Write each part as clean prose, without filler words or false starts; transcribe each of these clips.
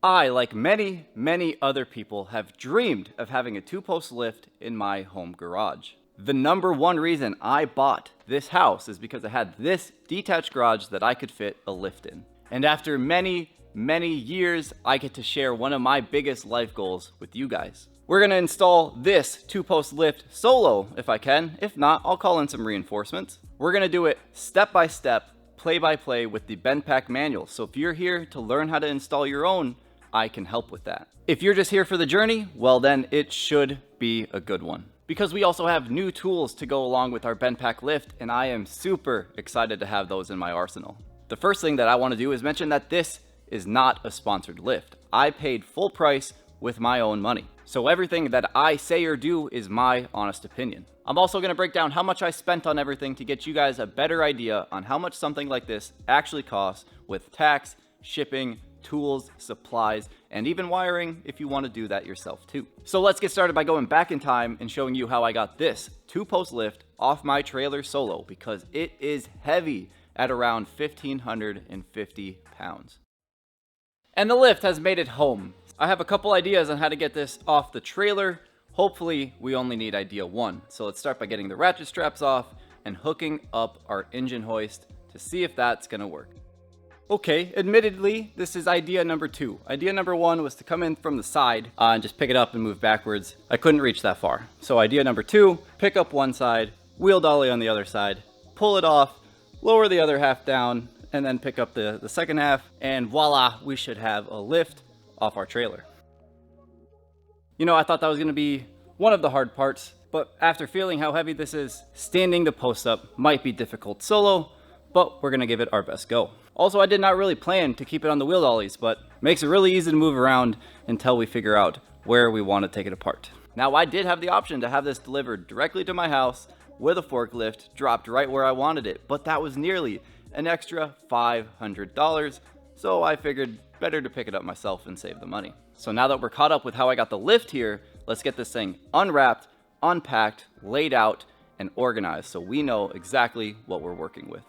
I, like many other people, have dreamed of having a two-post lift in my home garage. The number one reason I bought this house is because it had this detached garage that I could fit a lift in. And after many years, I get to share one of my biggest life goals with you guys. We're gonna install this two-post lift solo if I can. If not, I'll call in some reinforcements. We're gonna do it step by step, play by play with the BendPak manual. So if you're here to learn how to install your own, I can help with that. If you're just here for the journey, well then it should be a good one. Because we also have new tools to go along with our BendPak lift, and I am super excited to have those in my arsenal. The first thing that I want to do is mention that this is not a sponsored lift. I paid full price with my own money. So everything that I say or do is my honest opinion. I'm also going to break down how much I spent on everything to get you guys a better idea on how much something like this actually costs with tax, shipping, tools, supplies, and even wiring if you want to do that yourself too. So let's get started by going back in time and showing you how I got this two-post lift off my trailer solo, because it is heavy at around 1,550 pounds. And the lift has made it home. I have a couple ideas on how to get this off the trailer. Hopefully we only need idea one. So let's start by getting the ratchet straps off and hooking up our engine hoist to see if that's gonna work. Okay, admittedly, this is idea number two. Idea number one was to come in from the side and just pick it up and move backwards. I couldn't reach that far. So idea number two, pick up one side, wheel dolly on the other side, pull it off, lower the other half down, and then pick up the second half, and voila, we should have a lift off our trailer. You know, I thought that was gonna be one of the hard parts, but after feeling how heavy this is, standing the post up might be difficult solo, but we're gonna give it our best go. Also, I did not really plan to keep it on the wheel dollies, but it makes it really easy to move around until we figure out where we want to take it apart. Now, I did have the option to have this delivered directly to my house with a forklift, dropped right where I wanted it, but that was nearly an extra $500, so I figured better to pick it up myself and save the money. So now that we're caught up with how I got the lift here, let's get this thing unwrapped, unpacked, laid out, and organized so we know exactly what we're working with.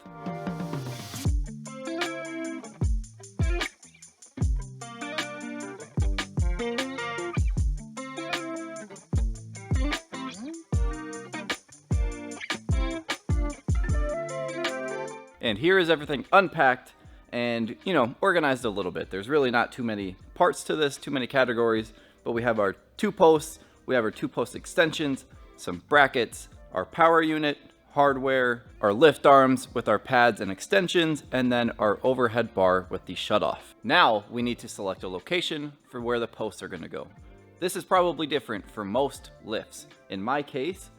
And here is everything unpacked and, you know, organized a little bit. There's really not too many parts to this, too many categories, but we have our two posts, we have our two post extensions, some brackets, our power unit, hardware, our lift arms with our pads and extensions, and then our overhead bar with the shutoff. Now we need to select a location for where the posts are going to go. This is probably different for most lifts. In my case,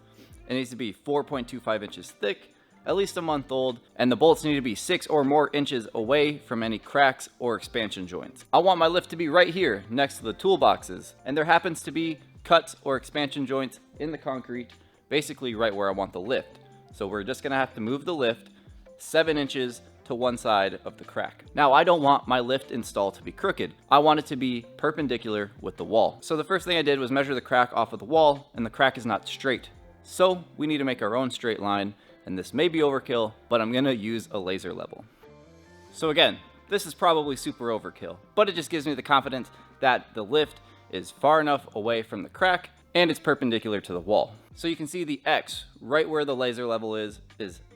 it needs to be 4.25 inches thick, at least a month old, and the bolts need to be 6 or more inches away from any cracks or expansion joints. I want my lift to be right here next to the toolboxes, and there happens to be cuts or expansion joints in the concrete, basically right where I want the lift. So we're just gonna have to move the lift 7 inches to one side of the crack. Now, I don't want my lift install to be crooked. I want it to be perpendicular with the wall. So the first thing I did was measure the crack off of the wall, and the crack is not straight. So we need to make our own straight line, and this may be overkill, but I'm gonna use a laser level. So again, this is probably super overkill, but it just gives me the confidence that the lift is far enough away from the crack and it's perpendicular to the wall. So you can see the X right where the laser level is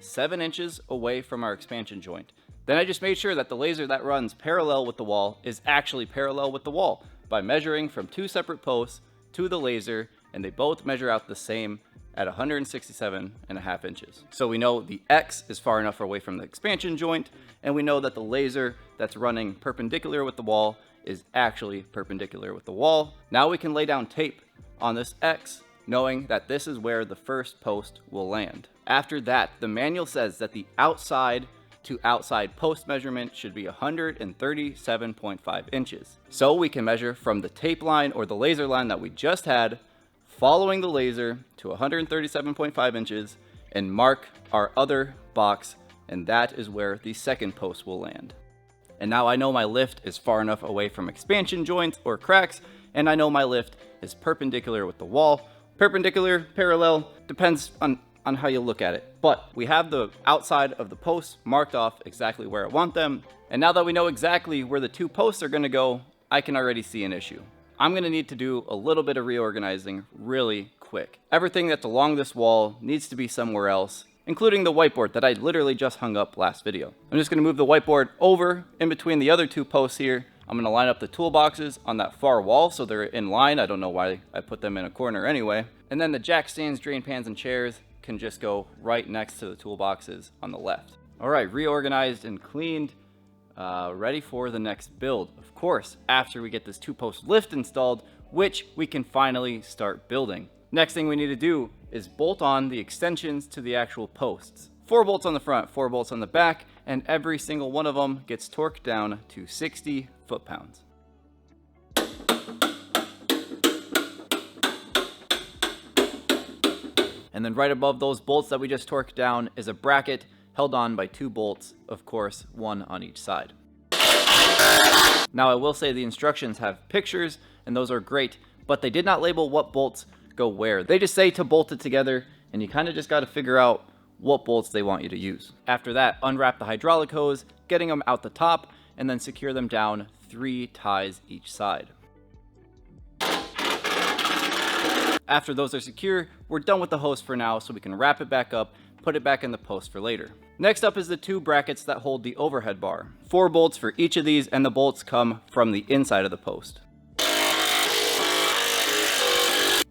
7 inches away from our expansion joint. Then I just made sure that the laser that runs parallel with the wall is actually parallel with the wall by measuring from two separate posts to the laser, and they both measure out the same at 167.5 inches. So we know the X is far enough away from the expansion joint, and we know that the laser that's running perpendicular with the wall is actually perpendicular with the wall. Now we can lay down tape on this X, knowing that this is where the first post will land. After that, the manual says that the outside to outside post measurement should be 137.5 inches. So we can measure from the tape line or the laser line that we just had, following the laser to 137.5 inches, and mark our other box, and that is where the second post will land. And now I know my lift is far enough away from expansion joints or cracks, and I know my lift is perpendicular with the wall. Perpendicular, parallel, depends on how you look at it. But we have the outside of the posts marked off exactly where I want them. And now that we know exactly where the two posts are gonna go, I can already see an issue. I'm going to need to do a little bit of reorganizing really quick. Everything that's along this wall needs to be somewhere else, including the whiteboard that I literally just hung up last video. I'm just going to move the whiteboard over in between the other two posts here. I'm going to line up the toolboxes on that far wall so they're in line. I don't know why I put them in a corner anyway. And then the jack stands, drain pans, and chairs can just go right next to the toolboxes on the left. All right, reorganized and cleaned, ready for the next build. Of course, after we get this 2-post lift installed, which we can finally start building. Next thing we need to do is bolt on the extensions to the actual posts. 4 bolts on the front, 4 bolts on the back, and every single one of them gets torqued down to 60 foot-pounds. And then right above those bolts that we just torqued down is a bracket held on by 2 bolts, of course, 1 on each side. Now I will say the instructions have pictures, and those are great, but they did not label what bolts go where. They just say to bolt it together, and you kind of just got to figure out what bolts they want you to use. After that, unwrap the hydraulic hose, getting them out the top, and then secure them down 3 ties each side. After those are secure, we're done with the hose for now, so we can wrap it back up, put it back in the post for later. Next up is the 2 brackets that hold the overhead bar. 4 bolts for each of these, and the bolts come from the inside of the post.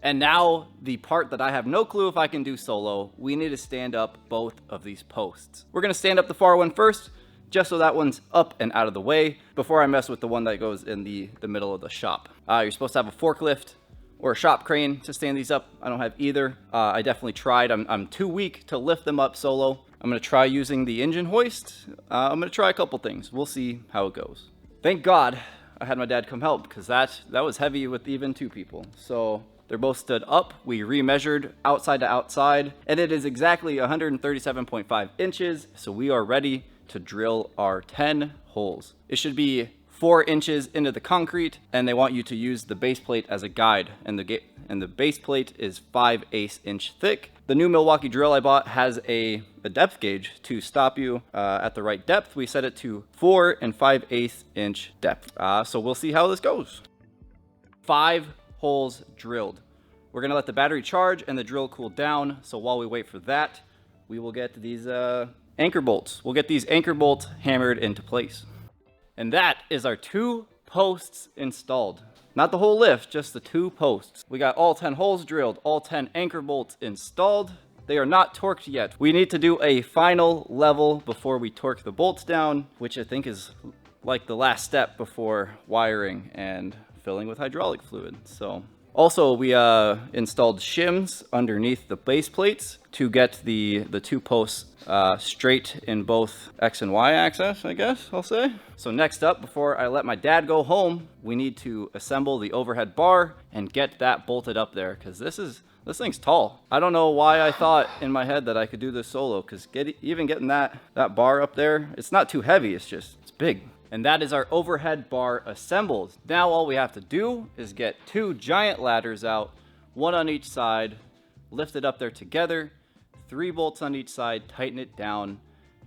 And now, the part that I have no clue if I can do solo, we need to stand up both of these posts. We're gonna stand up the far one first, just so that one's up and out of the way, before I mess with the one that goes in the middle of the shop. You're supposed to have a forklift or a shop crane to stand these up. I don't have either. I definitely tried. I'm too weak to lift them up solo. I'm gonna try using the engine hoist. I'm gonna try a couple things. We'll see how it goes. Thank God I had my dad come help, because that was heavy with even 2 people. So they're both stood up. We remeasured outside to outside, and it is exactly 137.5 inches. So we are ready to drill our 10 holes. It should be 4 inches into the concrete, and they want you to use the base plate as a guide, and the base plate is 5/8 inch thick. The new Milwaukee drill I bought has a depth gauge to stop you at the right depth. We set it to 4 5/8 inch depth. So we'll see how this goes. 5 holes drilled. We're gonna let the battery charge and the drill cool down. So while we wait for that, we will get these anchor bolts. We'll get these anchor bolts hammered into place. And that is our 2 posts installed. Not the whole lift, just the 2 posts. We got all 10 holes drilled, all 10 anchor bolts installed. They are not torqued yet. We need to do a final level before we torque the bolts down, which I think is like the last step before wiring and filling with hydraulic fluid. So also we installed shims underneath the base plates to get the 2 posts straight in both X and Y axis, I guess I'll say. So next up, before I let my dad go home, we need to assemble the overhead bar and get that bolted up there, because this thing's tall. I don't know why I thought in my head that I could do this solo, because even getting that bar up there, it's not too heavy, it's big. And that is our overhead bar assembled. Now all we have to do is get 2 giant ladders out, 1 on each side, lift it up there together, 3 bolts on each side, tighten it down,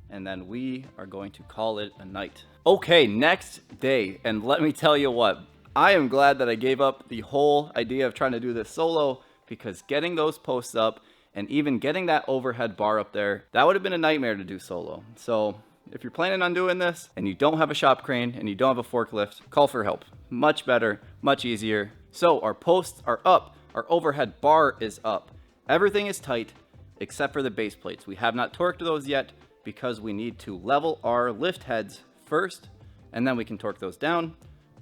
and then we are going to call it a night. Okay, next day, and let me tell you what, I am glad that I gave up the whole idea of trying to do this solo, because getting those posts up and even getting that overhead bar up there, that would have been a nightmare to do solo. So if you're planning on doing this and you don't have a shop crane and you don't have a forklift, call for help. Much better, much easier. So our posts are up, our overhead bar is up. Everything is tight except for the base plates. We have not torqued those yet because we need to level our lift heads first, and then we can torque those down,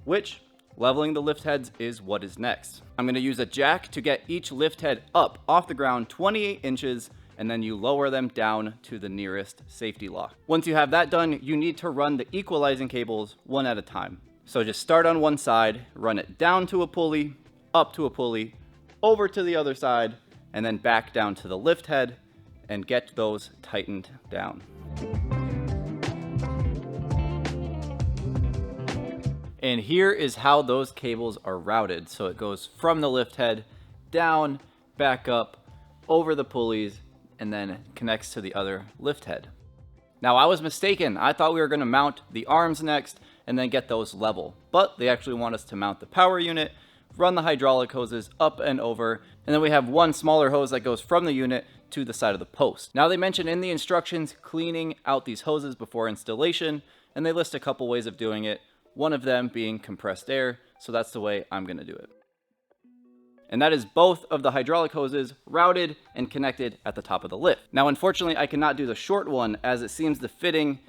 which leveling the lift heads is what is next. I'm gonna use a jack to get each lift head up off the ground 28 inches, and then you lower them down to the nearest safety lock. Once you have that done, you need to run the equalizing cables one at a time. So just start on one side, run it down to a pulley, up to a pulley, over to the other side, and then back down to the lift head, and get those tightened down. And here is how those cables are routed. So it goes from the lift head, down, back up, over the pulleys, and then connects to the other lift head. Now I was mistaken. I thought we were gonna mount the arms next and then get those level. But they actually want us to mount the power unit, run the hydraulic hoses up and over, and then we have one smaller hose that goes from the unit to the side of the post. Now they mention in the instructions cleaning out these hoses before installation, and they list a couple ways of doing it, one of them being compressed air, so that's the way I'm going to do it. And that is both of the hydraulic hoses routed and connected at the top of the lift. Now unfortunately I cannot do the short one, as it seems the fitting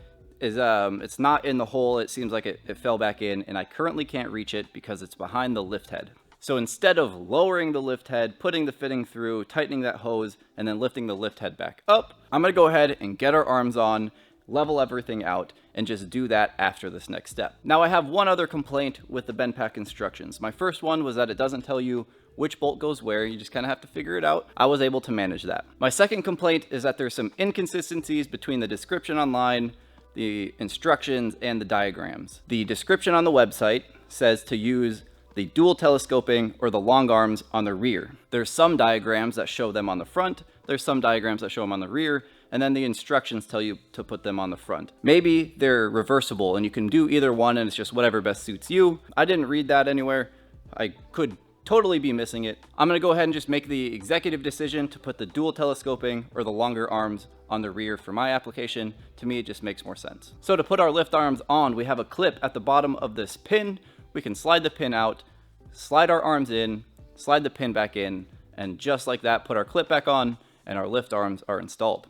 is it's not in the hole. It seems like it fell back in, and I currently can't reach it because it's behind the lift head. So instead of lowering the lift head, putting the fitting through, tightening that hose, and then lifting the lift head back up, I'm going to go ahead and get our arms on, level everything out, and just do that after this next step. Now I have one other complaint with the BendPak instructions. My first one was that it doesn't tell you which bolt goes where. You just kind of have to figure it out. I was able to manage that. My second complaint is that there's some inconsistencies between the description online, the instructions, and the diagrams. The description on the website says to use the dual telescoping or the long arms on the rear. There's some diagrams that show them on the front, there's some diagrams that show them on the rear, and then the instructions tell you to put them on the front. Maybe they're reversible and you can do either one and it's just whatever best suits you. I didn't read that anywhere. I could totally be missing it. I'm gonna go ahead and just make the executive decision to put the dual telescoping or the longer arms on the rear for my application. To me, it just makes more sense. So to put our lift arms on, we have a clip at the bottom of this pin. We can slide the pin out, slide our arms in, slide the pin back in, and just like that, put our clip back on, and our lift arms are installed.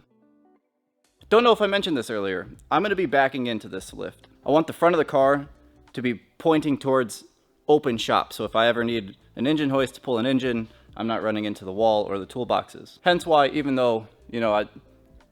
Don't know if I mentioned this earlier. I'm going to be backing into this lift. I want the front of the car to be pointing towards open shop. So if I ever need an engine hoist to pull an engine, I'm not running into the wall or the toolboxes. Hence why, even though, you know,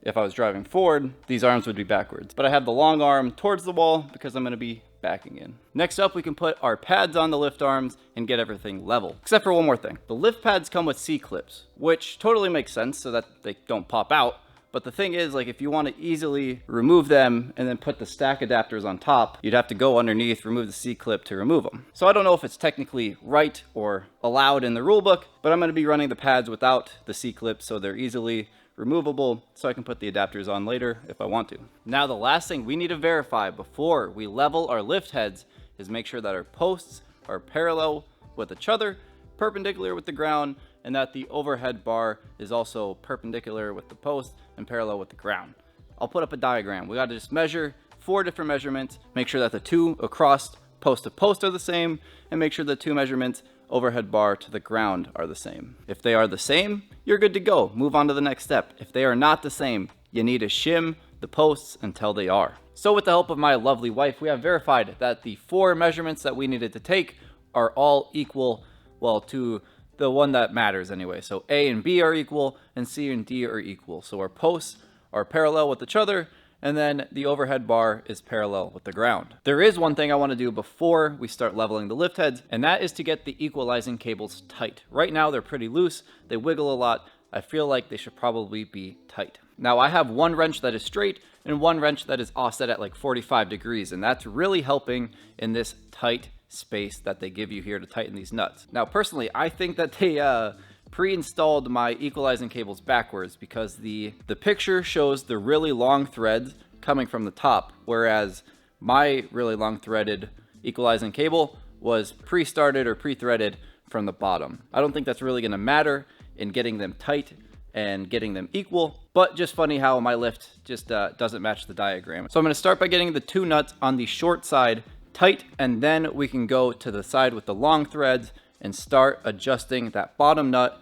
if I was driving forward, these arms would be backwards. But I have the long arm towards the wall because I'm going to be backing in. Next up, we can put our pads on the lift arms and get everything level. Except for one more thing. The lift pads come with C-clips, which totally makes sense so that they don't pop out. But the thing is, like, if you want to easily remove them and then put the stack adapters on top, you'd have to go underneath, remove the C-clip to remove them. So I don't know if it's technically right or allowed in the rulebook, but I'm going to be running the pads without the C-clip so they're easily removable, so I can put the adapters on later if I want to. Now the last thing we need to verify before we level our lift heads is make sure that our posts are parallel with each other, perpendicular with the ground, and that the overhead bar is also perpendicular with the post and parallel with the ground. I'll put up a diagram. We got to just measure 4 different measurements, make sure that the 2 across post to post are the same, and make sure the 2 measurements overhead bar to the ground are the same. If they are the same, you're good to go. Move on to the next step. If they are not the same, you need to shim the posts until they are. So with the help of my lovely wife, we have verified that the 4 measurements that we needed to take are all equal, well, to the one that matters anyway. So A and B are equal and C and D are equal. So our posts are parallel with each other, and then the overhead bar is parallel with the ground. There is one thing I want to do before we start leveling the lift heads, and that is to get the equalizing cables tight. Right now they're pretty loose, they wiggle a lot. I feel like they should probably be tight. Now I have one wrench that is straight and one wrench that is offset at like 45 degrees, and that's really helping in this tight space that they give you here to tighten these nuts. Now personally, I think that they pre-installed my equalizing cables backwards because the picture shows the really long threads coming from the top, whereas my really long threaded equalizing cable was pre-started or pre-threaded from the bottom. I don't think that's really going to matter in getting them tight and getting them equal, but just funny how my lift just doesn't match the diagram. So I'm going to start by getting the 2 nuts on the short side tight, and then we can go to the side with the long threads and start adjusting that bottom nut.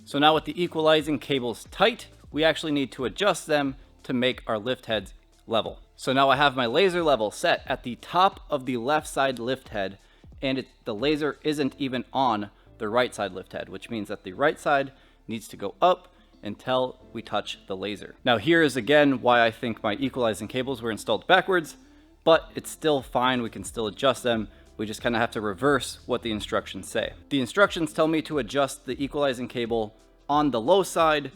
So now with the equalizing cables tight, we actually need to adjust them to make our lift heads level. So now I have my laser level set at the top of the left side lift head, and the laser isn't even on the right side lift head, which means that the right side needs to go up until we touch the laser. Now here is again why I think my equalizing cables were installed backwards, but it's still fine. We can still adjust them. We just kind of have to reverse what the instructions say. The instructions tell me to adjust the equalizing cable on the low side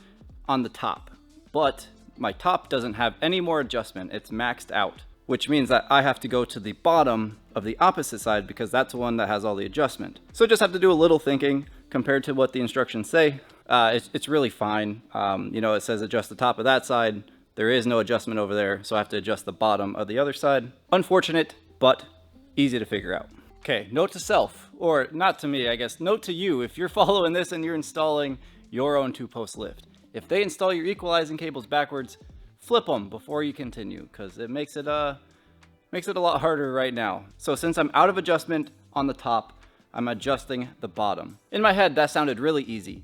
on the top, but my top doesn't have any more adjustment. It's maxed out, which means that I have to go to the bottom of the opposite side because that's the one that has all the adjustment. So just have to do a little thinking compared to what the instructions say. It's really fine. You know, it says adjust the top of that side. There is no adjustment over there, so I have to adjust the bottom of the other side. Unfortunate, but easy to figure out. Okay, note to self, or not to me, I guess, note to you if you're following this and you're installing your own 2-post lift. If they install your equalizing cables backwards, flip them before you continue, because it makes it a lot harder right now. So since I'm out of adjustment on the top, I'm adjusting the bottom. In my head, that sounded really easy.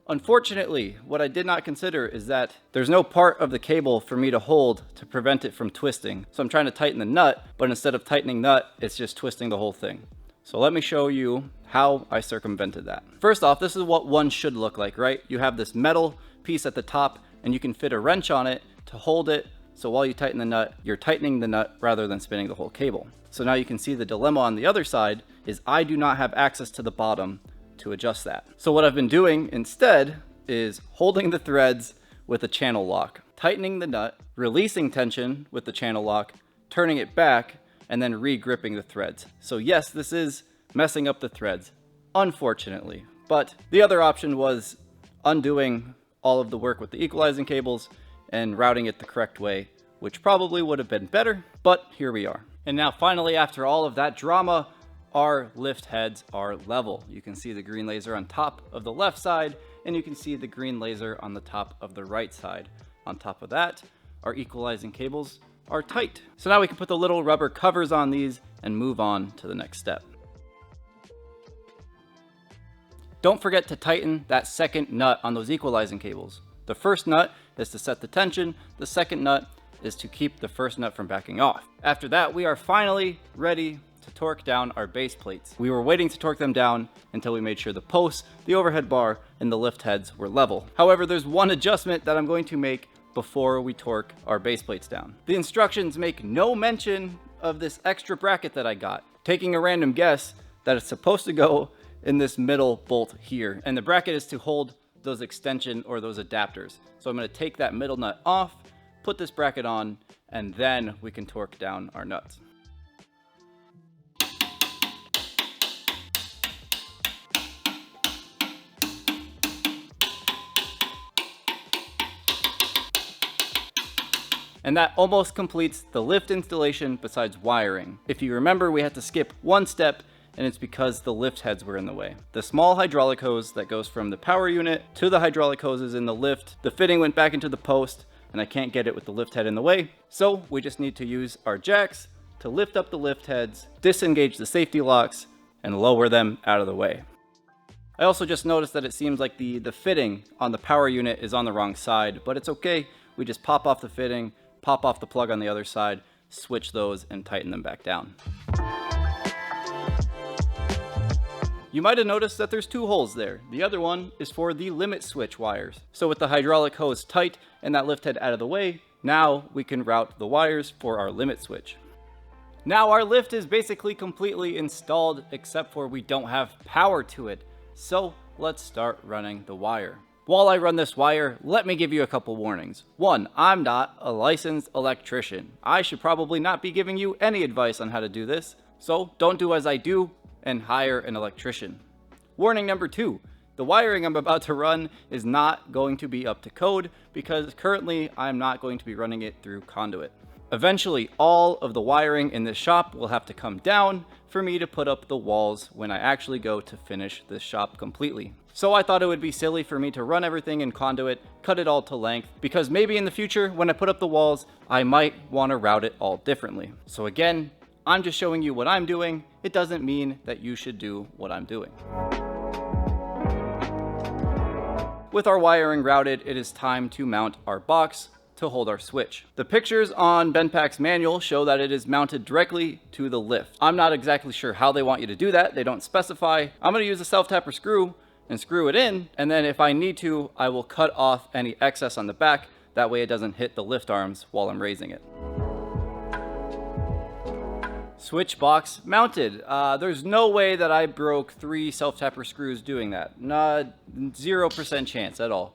Unfortunately, what I did not consider is that there's no part of the cable for me to hold to prevent it from twisting. So I'm trying to tighten the nut, but instead of tightening nut, it's just twisting the whole thing. So let me show you how I circumvented that. First off, this is what one should look like, right? You have this metal piece at the top and you can fit a wrench on it to hold it. So while you tighten the nut, you're tightening the nut rather than spinning the whole cable. So now you can see the dilemma on the other side is I do not have access to the bottom to adjust that. So what I've been doing instead is holding the threads with a channel lock, tightening the nut, releasing tension with the channel lock, turning it back, and then re-gripping the threads. So yes, this is messing up the threads, unfortunately. But the other option was undoing all of the work with the equalizing cables and routing it the correct way, which probably would have been better, but here we are. And now finally, after all of that drama, our lift heads are level. You can see the green laser on top of the left side, and you can see the green laser on the top of the right side. On top of that, our equalizing cables are tight. So now we can put the little rubber covers on these and move on to the next step. Don't forget to tighten that second nut on those equalizing cables. The first nut is to set the tension, the second nut is to keep the first nut from backing off. After that, we are finally ready to torque down our base plates. We were waiting to torque them down until we made sure the posts, the overhead bar, and the lift heads were level. However, there's one adjustment that I'm going to make before we torque our base plates down. The instructions make no mention of this extra bracket that I got, taking a random guess that it's supposed to go in this middle bolt here. And the bracket is to hold those extension or those adapters. So I'm going to take that middle nut off, put this bracket on, and then we can torque down our nuts. And that almost completes the lift installation besides wiring. If you remember, we had to skip one step, and it's because the lift heads were in the way. The small hydraulic hose that goes from the power unit to the hydraulic hoses in the lift, the fitting went back into the post, and I can't get it with the lift head in the way. So we just need to use our jacks to lift up the lift heads, disengage the safety locks, and lower them out of the way. I also just noticed that it seems like the fitting on the power unit is on the wrong side, but it's okay. We just pop off the fitting, pop off the plug on the other side, switch those, and tighten them back down. You might have noticed that there's two holes there. The other one is for the limit switch wires. So with the hydraulic hose tight and that lift head out of the way, now we can route the wires for our limit switch. Now our lift is basically completely installed, except for we don't have power to it. So let's start running the wire. While I run this wire, let me give you a couple warnings. One, I'm not a licensed electrician. I should probably not be giving you any advice on how to do this. So don't do as I do and hire an electrician. Warning number two, the wiring I'm about to run is not going to be up to code because currently I'm not going to be running it through conduit. Eventually, all of the wiring in this shop will have to come down for me to put up the walls when I actually go to finish this shop completely. So I thought it would be silly for me to run everything in conduit, cut it all to length, because maybe in the future when I put up the walls, I might want to route it all differently. So again, I'm just showing you what I'm doing. It doesn't mean that you should do what I'm doing. With our wiring routed, it is time to mount our box to hold our switch. The pictures on BendPak's manual show that it is mounted directly to the lift. I'm not exactly sure how they want you to do that. They don't specify. I'm going to use a self-tapper screw and screw it in, and then if I need to, I will cut off any excess on the back. That way it doesn't hit the lift arms while I'm raising it. Switch box mounted. There's no way that I broke 3 self-tapper screws doing that. Not 0% chance at all.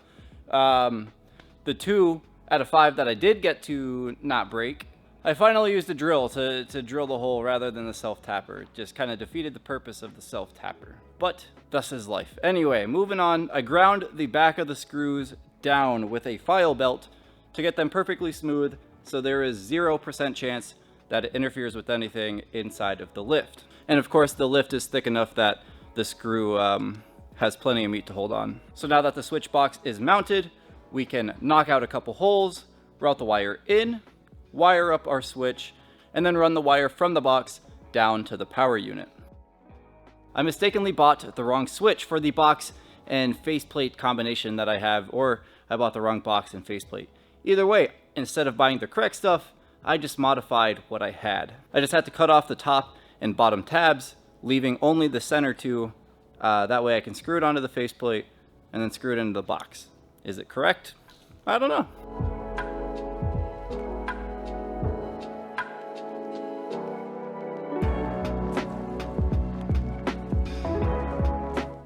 The 2 out of 5 that I did get to not break, I finally used a drill to drill the hole rather than the self-tapper. It just kind of defeated the purpose of the self-tapper. But thus is life. Anyway, moving on, I ground the back of the screws down with a file belt to get them perfectly smooth, so there is 0% chance that it interferes with anything inside of the lift. And of course, the lift is thick enough that the screw has plenty of meat to hold on. So now that the switch box is mounted, we can knock out a couple holes, route the wire in, wire up our switch, and then run the wire from the box down to the power unit. I mistakenly bought the wrong switch for the box and faceplate combination that I have, or I bought the wrong box and faceplate. Either way, instead of buying the correct stuff, I just modified what I had. I just had to cut off the top and bottom tabs, leaving only the center two. That way I can screw it onto the faceplate and then screw it into the box. Is it correct? I don't know.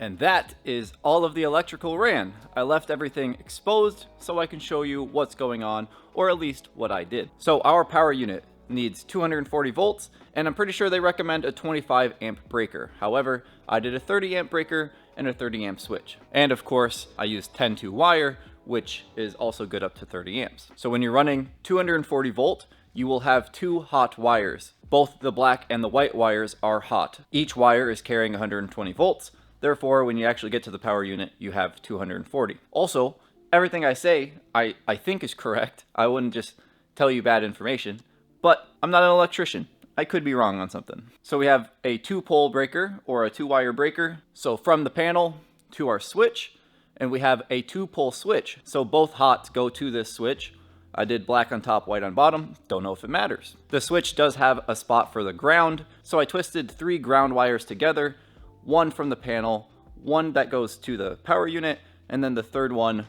And that is all of the electrical ran. I left everything exposed so I can show you what's going on, or at least what I did. So our power unit needs 240 volts, and I'm pretty sure they recommend a 25 amp breaker. However, I did a 30 amp breaker and a 30 amp switch. And of course, I used 10-2 wire, which is also good up to 30 amps. So when you're running 240 volt, you will have two hot wires. Both the black and the white wires are hot. Each wire is carrying 120 volts. Therefore, when you actually get to the power unit, you have 240. Also, everything I say, I think is correct. I wouldn't just tell you bad information, but I'm not an electrician. I could be wrong on something. So we have a 2-pole breaker or a 2-wire breaker. So from the panel to our switch, and we have a 2-pole switch. So both hots go to this switch. I did black on top, white on bottom. Don't know if it matters. The switch does have a spot for the ground. So I twisted 3 ground wires together, one from the panel, one that goes to the power unit, and then the third one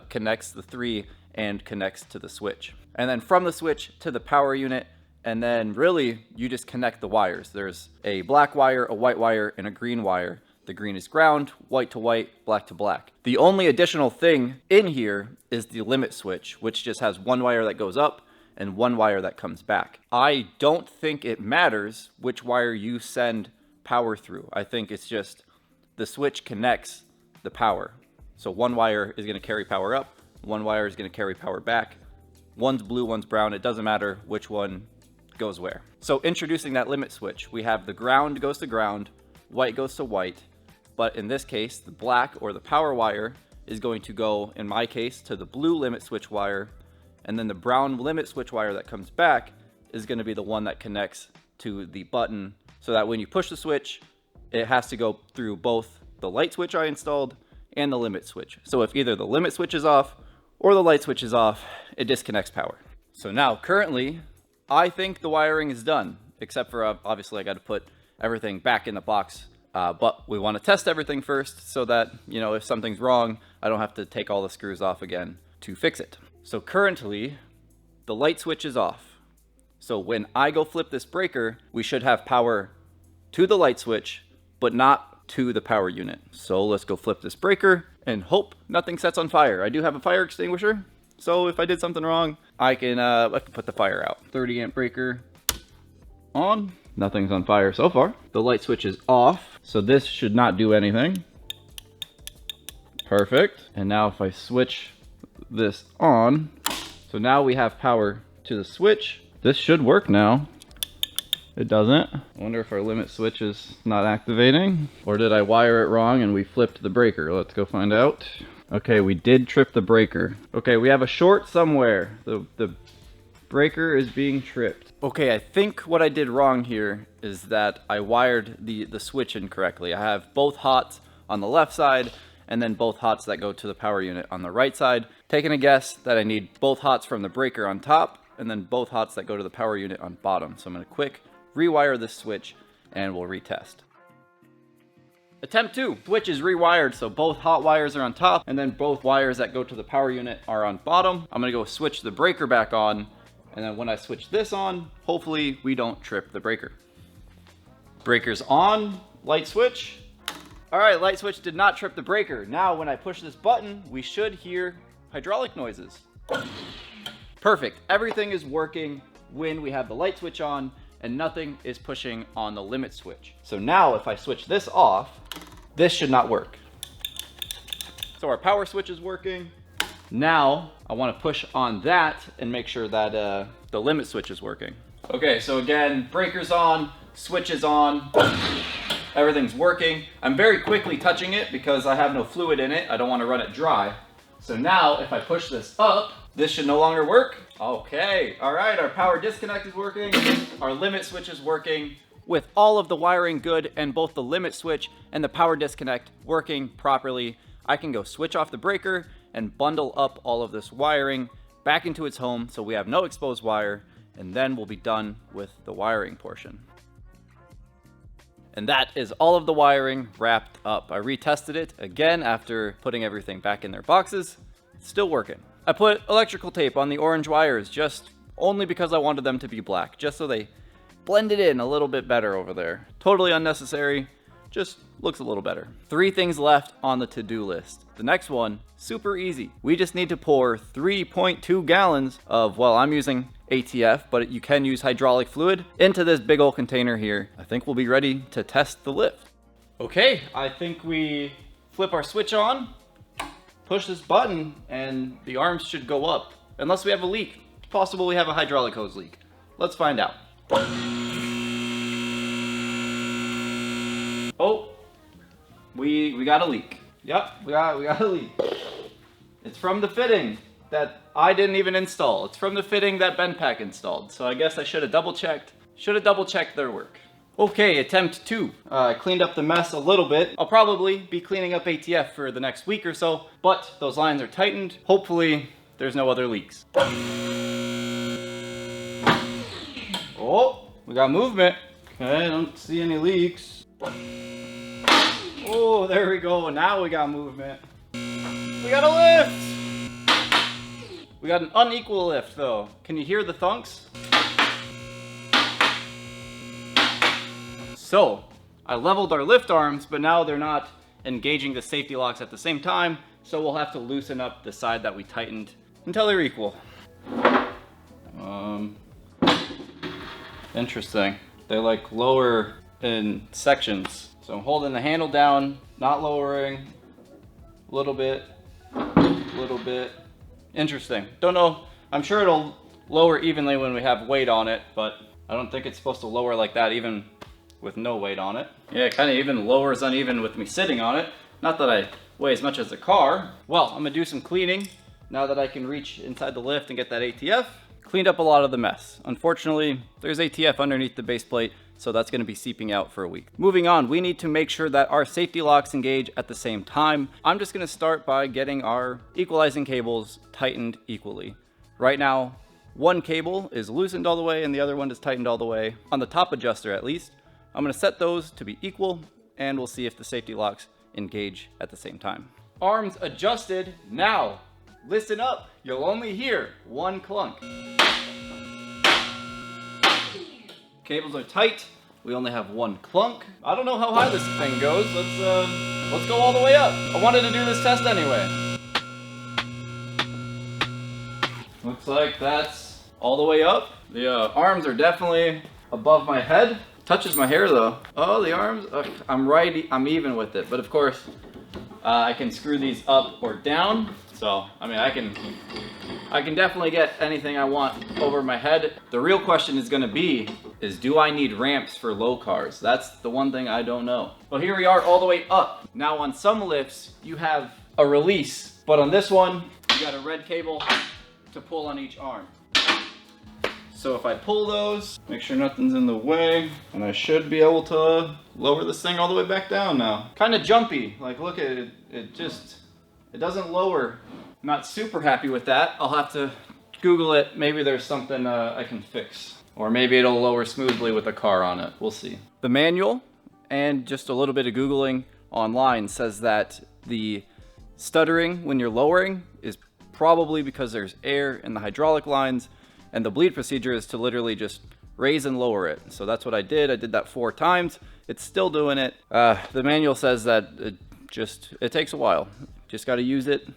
connects the 3 and connects to the switch. And then from the switch to the power unit, and then really you just connect the wires. There's a black wire, a white wire, and a green wire. The green is ground, white to white, black to black. The only additional thing in here is the limit switch, which just has 1 wire that goes up and 1 wire that comes back. I don't think it matters which wire you send power through. I think it's just the switch connects the power. So 1 wire is going to carry power up, 1 wire is going to carry power back. One's blue, one's brown. It doesn't matter which one goes where. So introducing that limit switch, we have the ground goes to ground, white goes to white, but in this case, the black or the power wire is going to go, in my case, to the blue limit switch wire, and then the brown limit switch wire that comes back is going to be the one that connects to the button, so that when you push the switch, it has to go through both the light switch I installed and the limit switch. So if either the limit switch is off or the light switch is off, it disconnects power. So now currently, I think the wiring is done, except for obviously I got to put everything back in the box. But we want to test everything first so that, if something's wrong, I don't have to take all the screws off again to fix it. So currently, the light switch is off. So when I go flip this breaker, we should have power to the light switch, but not to the power unit. So let's go flip this breaker and hope nothing sets on fire. I do have a fire extinguisher, so if I did something wrong, I can put the fire out. 30 amp breaker on. Nothing's on fire so far. The light switch is off, so this should not do anything. Perfect. And now if I switch this on, so now we have power to the switch. This should work now. It doesn't. I wonder if our limit switch is not activating, or did I wire it wrong and we flipped the breaker? Let's go find out. Okay, we did trip the breaker. Okay, we have a short somewhere. The breaker is being tripped. Okay, I think what I did wrong here is that I wired the switch incorrectly. I have both hots on the left side and then both hots that go to the power unit on the right side. Taking a guess that I need both hots from the breaker on top and then both hots that go to the power unit on bottom. So I'm going to quick rewire this switch and we'll retest. Attempt 2. Switch is rewired, so both hot wires are on top and then both wires that go to the power unit are on bottom. I'm going to go switch the breaker back on, and then when I switch this on, hopefully we don't trip the breaker. Breaker's on, light switch. All right, light switch did not trip the breaker. Now when I push this button, we should hear hydraulic noises. Perfect. Everything is working when we have the light switch on and nothing is pushing on the limit switch. So now if I switch this off, this should not work. So our power switch is working. Now I want to push on that and make sure that the limit switch is working. Okay, so again, breaker's on, switch is on, everything's working. I'm very quickly touching it because I have no fluid in it. I don't want to run it dry. So now if I push this up, this should no longer work. Okay, all right, our power disconnect is working. Our limit switch is working. With all of the wiring good and both the limit switch and the power disconnect working properly, I can go switch off the breaker and bundle up all of this wiring back into its home so we have no exposed wire, and then we'll be done with the wiring portion. And that is all of the wiring wrapped up. I retested it again after putting everything back in their boxes. It's still working. I put electrical tape on the orange wires just only because I wanted them to be black, just so they blended in a little bit better over there. Totally unnecessary, just looks a little better. 3 things left on the to-do list. The next one, super easy. We just need to pour 3.2 gallons of, well, I'm using ATF, but you can use hydraulic fluid into this big old container here. I think we'll be ready to test the lift. Okay, I think we flip our switch on, push this button, and the arms should go up. Unless we have a leak. It's possible we have a hydraulic hose leak. Let's find out. Oh, we got a leak. Yep, we got a leak. It's from the fitting that I didn't even install. It's from the fitting that BendPak installed. So I guess I should have double checked their work. Okay, attempt 2. I cleaned up the mess a little bit. I'll probably be cleaning up ATF for the next week or so, but those lines are tightened. Hopefully there's no other leaks. Oh, we got movement. Okay, I don't see any leaks. Oh, there we go. Now we got movement. We got a lift. We got an unequal lift though. Can you hear the thunks? So, I leveled our lift arms, but now they're not engaging the safety locks at the same time, so we'll have to loosen up the side that we tightened until they're equal. Interesting. They like lower in sections. So I'm holding the handle down, not lowering, a little bit. Interesting. Don't know. I'm sure it'll lower evenly when we have weight on it, but I don't think it's supposed to lower like that even with no weight on it. Yeah, it kind of even lowers uneven with me sitting on it. Not that I weigh as much as a car. Well, I'm gonna do some cleaning now that I can reach inside the lift and get that ATF. Cleaned up a lot of the mess. Unfortunately, there's ATF underneath the base plate, so that's gonna be seeping out for a week. Moving on, we need to make sure that our safety locks engage at the same time. I'm just gonna start by getting our equalizing cables tightened equally. Right now, one cable is loosened all the way and the other one is tightened all the way, on the top adjuster at least. I'm gonna set those to be equal and we'll see if the safety locks engage at the same time. Arms adjusted. Now, listen up. You'll only hear one clunk. Cables are tight. We only have one clunk. I don't know how high this thing goes. Let's go all the way up. I wanted to do this test anyway. Looks like that's all the way up. The arms are definitely above my head. Touches my hair though. Oh, the arms. I'm even with it. But of course, I can screw these up or down. So, I mean, I can definitely get anything I want over my head. The real question is gonna be, do I need ramps for low cars? That's the one thing I don't know. Well, here we are all the way up. Now on some lifts, you have a release, but on this one, you got a red cable to pull on each arm. So if I pull those, make sure nothing's in the way, and I should be able to lower this thing all the way back down now. Kind of jumpy, like look at it, it doesn't lower. Not super happy with that. I'll have to Google it. Maybe there's something I can fix. Or maybe it'll lower smoothly with a car on it. We'll see. The manual and just a little bit of Googling online says that the stuttering when you're lowering is probably because there's air in the hydraulic lines, and the bleed procedure is to literally just raise and lower it. So that's what I did. I did that 4 times. It's still doing it. The manual says that it takes a while. Just got to use it,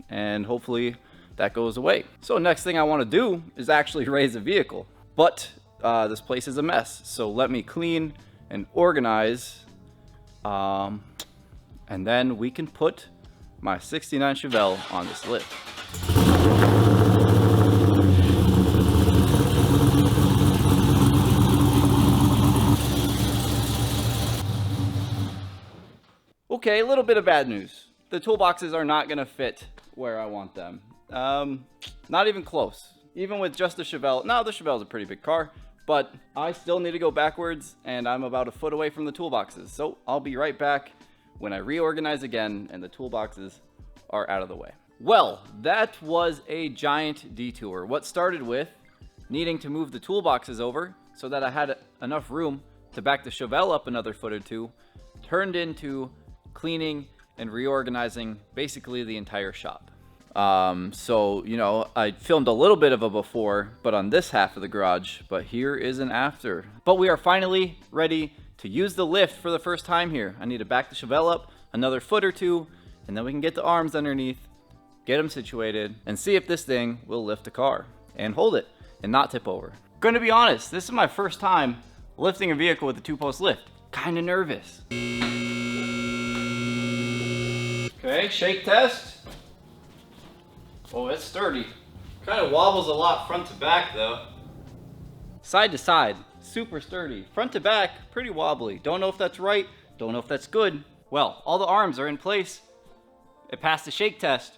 and hopefully that goes away. So next thing I want to do is actually raise a vehicle. But this place is a mess, so let me clean and organize, and then we can put my 69 Chevelle on this lift. Okay, a little bit of bad news. The toolboxes are not gonna fit where I want them. Not even close. Even with just the Chevelle. No, the Chevelle's a pretty big car, but I still need to go backwards, and I'm about a foot away from the toolboxes. So I'll be right back when I reorganize again and the toolboxes are out of the way. Well, that was a giant detour. What started with needing to move the toolboxes over so that I had enough room to back the Chevelle up another foot or two, turned into cleaning and reorganizing basically the entire shop. So, you know, I filmed a little bit of a before, but on this half of the garage, but here is an after. But we are finally ready to use the lift for the first time here. I need to back the Chevelle up another foot or two, and then we can get the arms underneath, get them situated, and see if this thing will lift the car and hold it and not tip over. Gonna be honest, this is my first time lifting a vehicle with a 2-post lift. Kinda nervous. Okay, shake test. Oh, it's sturdy. Kind of wobbles a lot front to back though. Side to side, super sturdy. Front to back, pretty wobbly. Don't know if that's right, don't know if that's good. Well, all the arms are in place. It passed the shake test.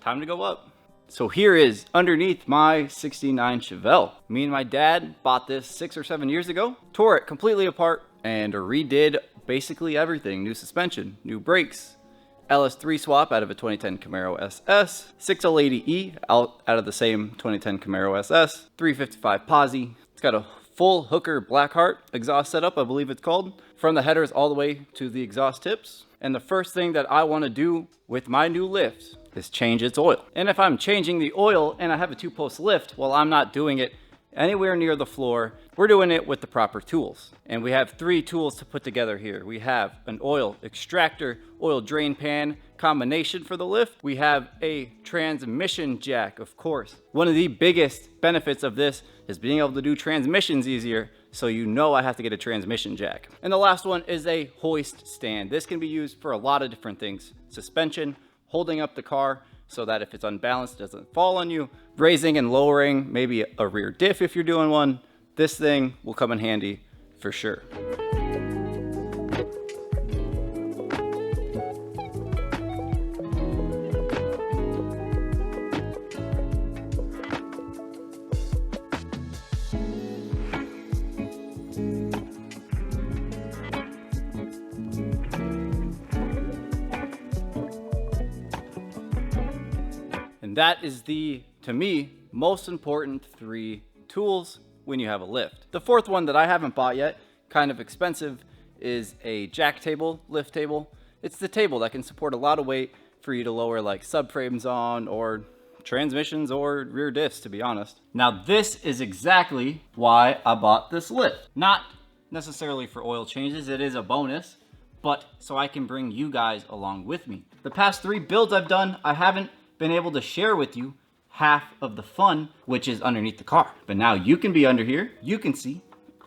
Time to go up. So here is underneath my 69 Chevelle. Me and my dad bought this 6 or 7 years ago, tore it completely apart, and redid basically everything. New suspension, new brakes, LS3 swap out of a 2010 Camaro SS, 6L80E out of the same 2010 Camaro SS, 355 Posi. It's got a full hooker Blackheart exhaust setup, I believe it's called, from the headers all the way to the exhaust tips. And the first thing that I want to do with my new lift is change its oil. And if I'm changing the oil and I have a 2-post lift, well, I'm not doing it anywhere near the floor. We're doing it with the proper tools. And we have 3 tools to put together here. We have an oil extractor, oil drain pan combination for the lift. We have a transmission jack, of course. One of the biggest benefits of this is being able to do transmissions easier, so you know I have to get a transmission jack. And the last one is a hoist stand. This can be used for a lot of different things. Suspension, holding up the car so that if it's unbalanced, it doesn't fall on you. Raising and lowering, maybe a rear diff if you're doing one. This thing will come in handy for sure. And that is the, to me, most important 3 tools when you have a lift. The 4th one that I haven't bought yet, kind of expensive, is a jack table, lift table. It's the table that can support a lot of weight for you to lower like subframes on, or transmissions or rear diffs, to be honest. Now this is exactly why I bought this lift. Not necessarily for oil changes, it is a bonus, but so I can bring you guys along with me. The past 3 builds I've done, I haven't been able to share with you half of the fun, which is underneath the car. But now you can be under here, you can see,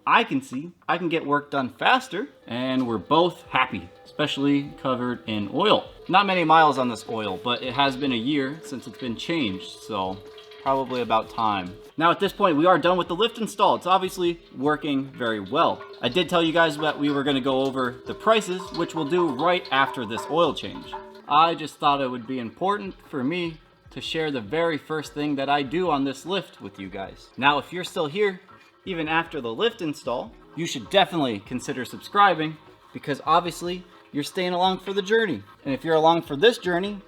I can get work done faster, and we're both happy, especially covered in oil. Not many miles on this oil, but it has been a year since it's been changed, so probably about time. Now at this point, we are done with the lift install. It's obviously working very well. I did tell you guys that we were gonna go over the prices, which we'll do right after this oil change. I just thought it would be important for me to share the very first thing that I do on this lift with you guys. Now, if you're still here, even after the lift install, you should definitely consider subscribing, because obviously you're staying along for the journey. And if you're along for this journey,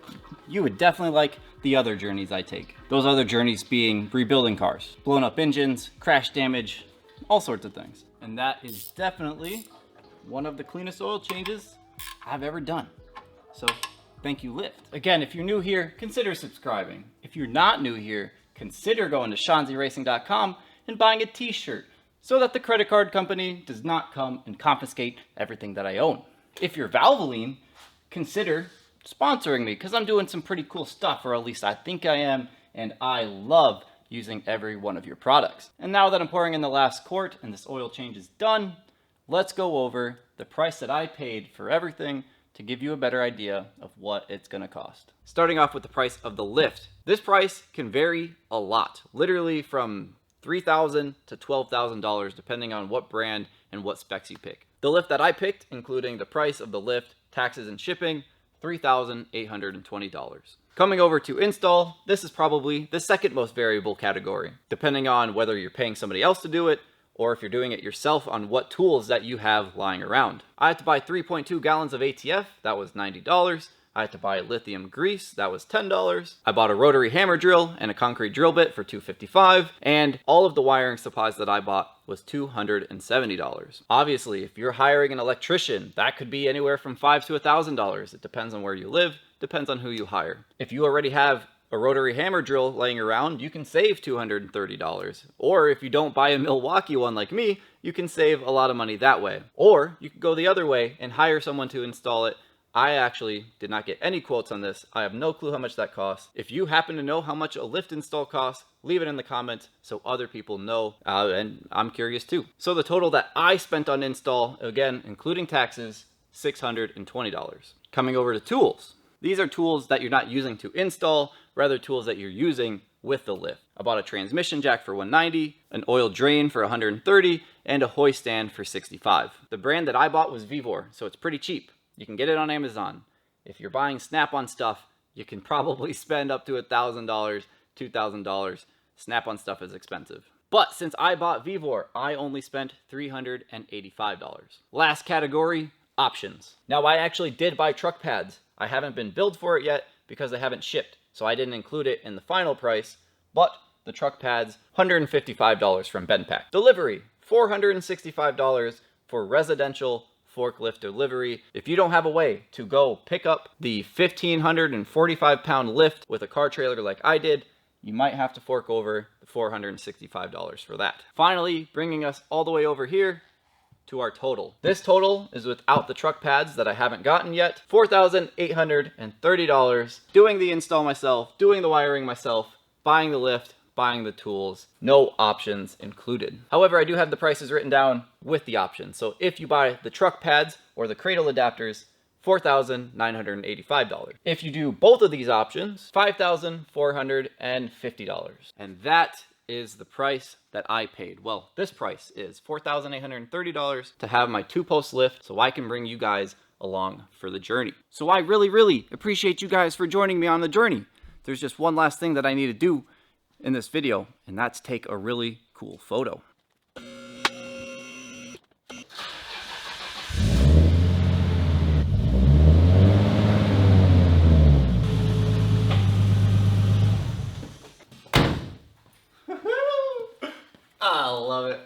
you would definitely like the other journeys I take. Those other journeys being rebuilding cars, blown up engines, crash damage, all sorts of things. And that is definitely one of the cleanest oil changes I've ever done. So thank you, Lyft. Again, if you're new here, consider subscribing. If you're not new here, consider going to ShawnzeyRacing.com and buying a t-shirt so that the credit card company does not come and confiscate everything that I own. If you're Valvoline, consider sponsoring me, because I'm doing some pretty cool stuff, or at least I think I am, and I love using every one of your products. And now that I'm pouring in the last quart and this oil change is done, let's go over the price that I paid for everything to give you a better idea of what it's gonna cost. Starting off with the price of the lift. This price can vary a lot, literally from $3,000 to $12,000 depending on what brand and what specs you pick. The lift that I picked, including the price of the lift taxes and shipping, $3,820. Coming over to install, this is probably the second most variable category, depending on whether you're paying somebody else to do it or if you're doing it yourself on what tools that you have lying around. I had to buy 3.2 gallons of ATF, that was $90. I had to buy lithium grease, that was $10. I bought a rotary hammer drill and a concrete drill bit for $255, and all of the wiring supplies that I bought was $270. Obviously, if you're hiring an electrician, that could be anywhere from $500 to $1,000. It depends on where you live, depends on who you hire. If you already have a rotary hammer drill laying around, you can save $230. Or if you don't buy a Milwaukee one like me, you can save a lot of money that way. Or you could go the other way and hire someone to install it. I actually did not get any quotes on this. I have no clue how much that costs. If you happen to know how much a lift install costs, leave it in the comments so other people know, and I'm curious too. So the total that I spent on install, again, including taxes, $620. Coming over to tools. These are tools that you're not using to install, rather tools that you're using with the lift. I bought a transmission jack for $190, an oil drain for $130, and a hoist stand for $65. The brand that I bought was Vevor, so it's pretty cheap. You can get it on Amazon. If you're buying Snap-on stuff, you can probably spend up to $1,000, $2,000. Snap-on stuff is expensive. But since I bought Vevor, I only spent $385. Last category, options. Now I actually did buy truck pads. I haven't been billed for it yet because they haven't shipped, so I didn't include it in the final price, but the truck pads, $155 from BendPak. Delivery, $465 for residential forklift delivery. If you don't have a way to go pick up the 1,545 pound lift with a car trailer like I did, you might have to fork over the $465 for that. Finally, bringing us all the way over here to our total. This total is without the truck pads that I haven't gotten yet. $4,830. Doing the install myself, doing the wiring myself, buying the lift, buying the tools, no options included. However, I do have the prices written down with the options. So if you buy the truck pads or the cradle adapters, $4,985. If you do both of these options, $5,450. And that is the price that I paid. Well, this price is $4,830 to have my 2-post lift so I can bring you guys along for the journey. So I really appreciate you guys for joining me on the journey. There's just one last thing that I need to do in this video, and that's take a really cool photo. I love it.